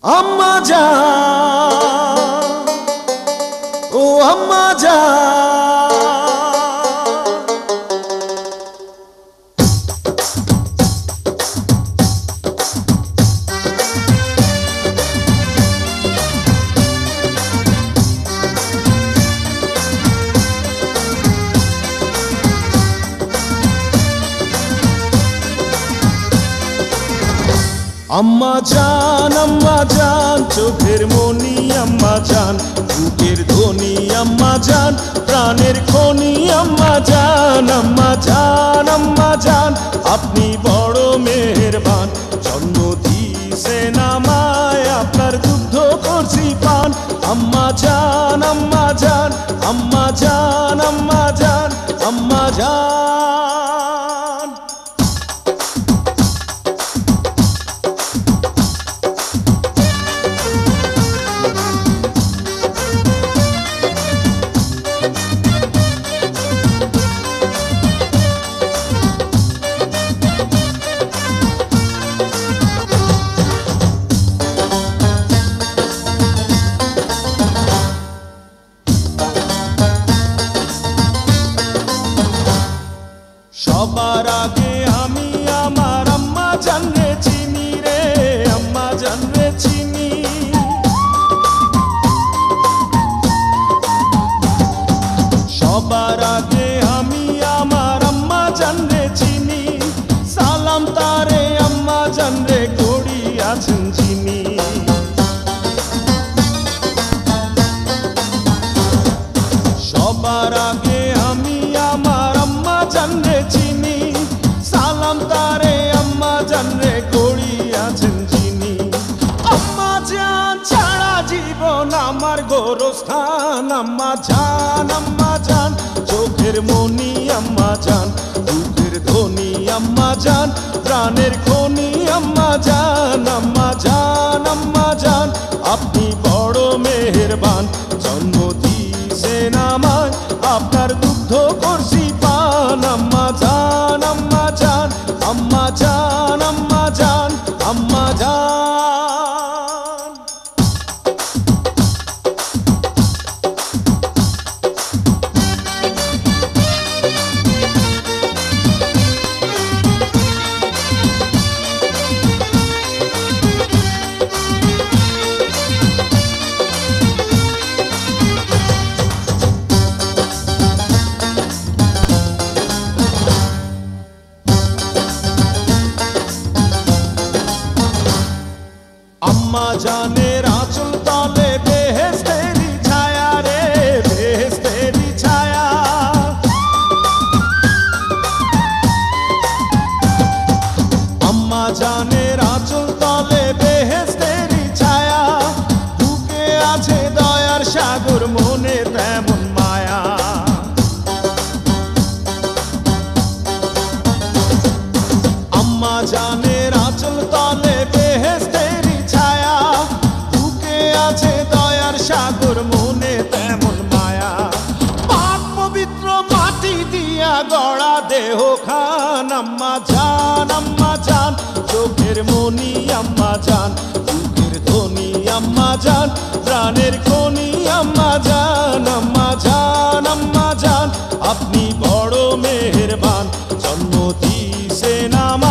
আম্মা জান, ও আম্মা জান, আম্মা জান, চোখের মনি আম্মা জান, বুকের ধ্বনি আম্মা জান, প্রাণের খনি আম্মা জান, আম্মা জান, আম্মা জান, আপনি বড় মেহেরবান, জন্ম দিয়েছেন আমায়, আপনার দুগ্ধ করছি পান, আম্মা জান, আম্মা জান, আম্মা জান, আম্মা জান, আম্মা জান। সবার আগে আমি আমার আম্মা জানরে চিনি রে, আম্মা জানরে চিনি, সবার আগে আমি আমার আম্মা জানরে চিনি, সালাম তারে আম্মা জানরে করি আছেন যিনি, সবার আগে আমি আমার আম্মা জানরে চিনি, সালাম তারে আম্মা জানরে করি আছেন যিনি, আম্মা জান ছাড়া জীবন আমার গোরস্থান, আম্মা জান, চোখের মনি আম্মা জান, বুকের ধ্বনি আম্মা জান, প্রাণের খনি আম্মা জান, আম্মা জান, আম্মা জান, আপনি বড় মেহেরবান, জন্ম দিয়েছেন আমায়, আপনার দুগ্ধ করছি পান, আম্মা জান, আম্মা জান, আম্মা জান, আম্মা জান, আম্মা জান। আম্মা জানের আঁচল তলে বেহেশতেরি ছায়া রে, বেহেশতেরি ছায়া, আম্মা জানের আঁচল তলে বেহেশতেরি ছায়া, বুকে আছে দয়ার সাগর, মনে তেমন মায়া, আম্মা জানের আঁচল তলে বেহেশতেরি ছায়া, বুকে আছে দয়ার সাগর, মনে তেমন মায়া, পাক পবিত্র মাটি দিয়া গড়া দেহ খান, আম্মা জান, চোখের মনি আম্মা জান, বুকের ধ্বনি আম্মা জান, প্রাণের খনি আম্মা জান, আম্মা জান, আম্মা জান, আপনি বড় মেহেরবান, জন্ম দিয়েছেন আমায়।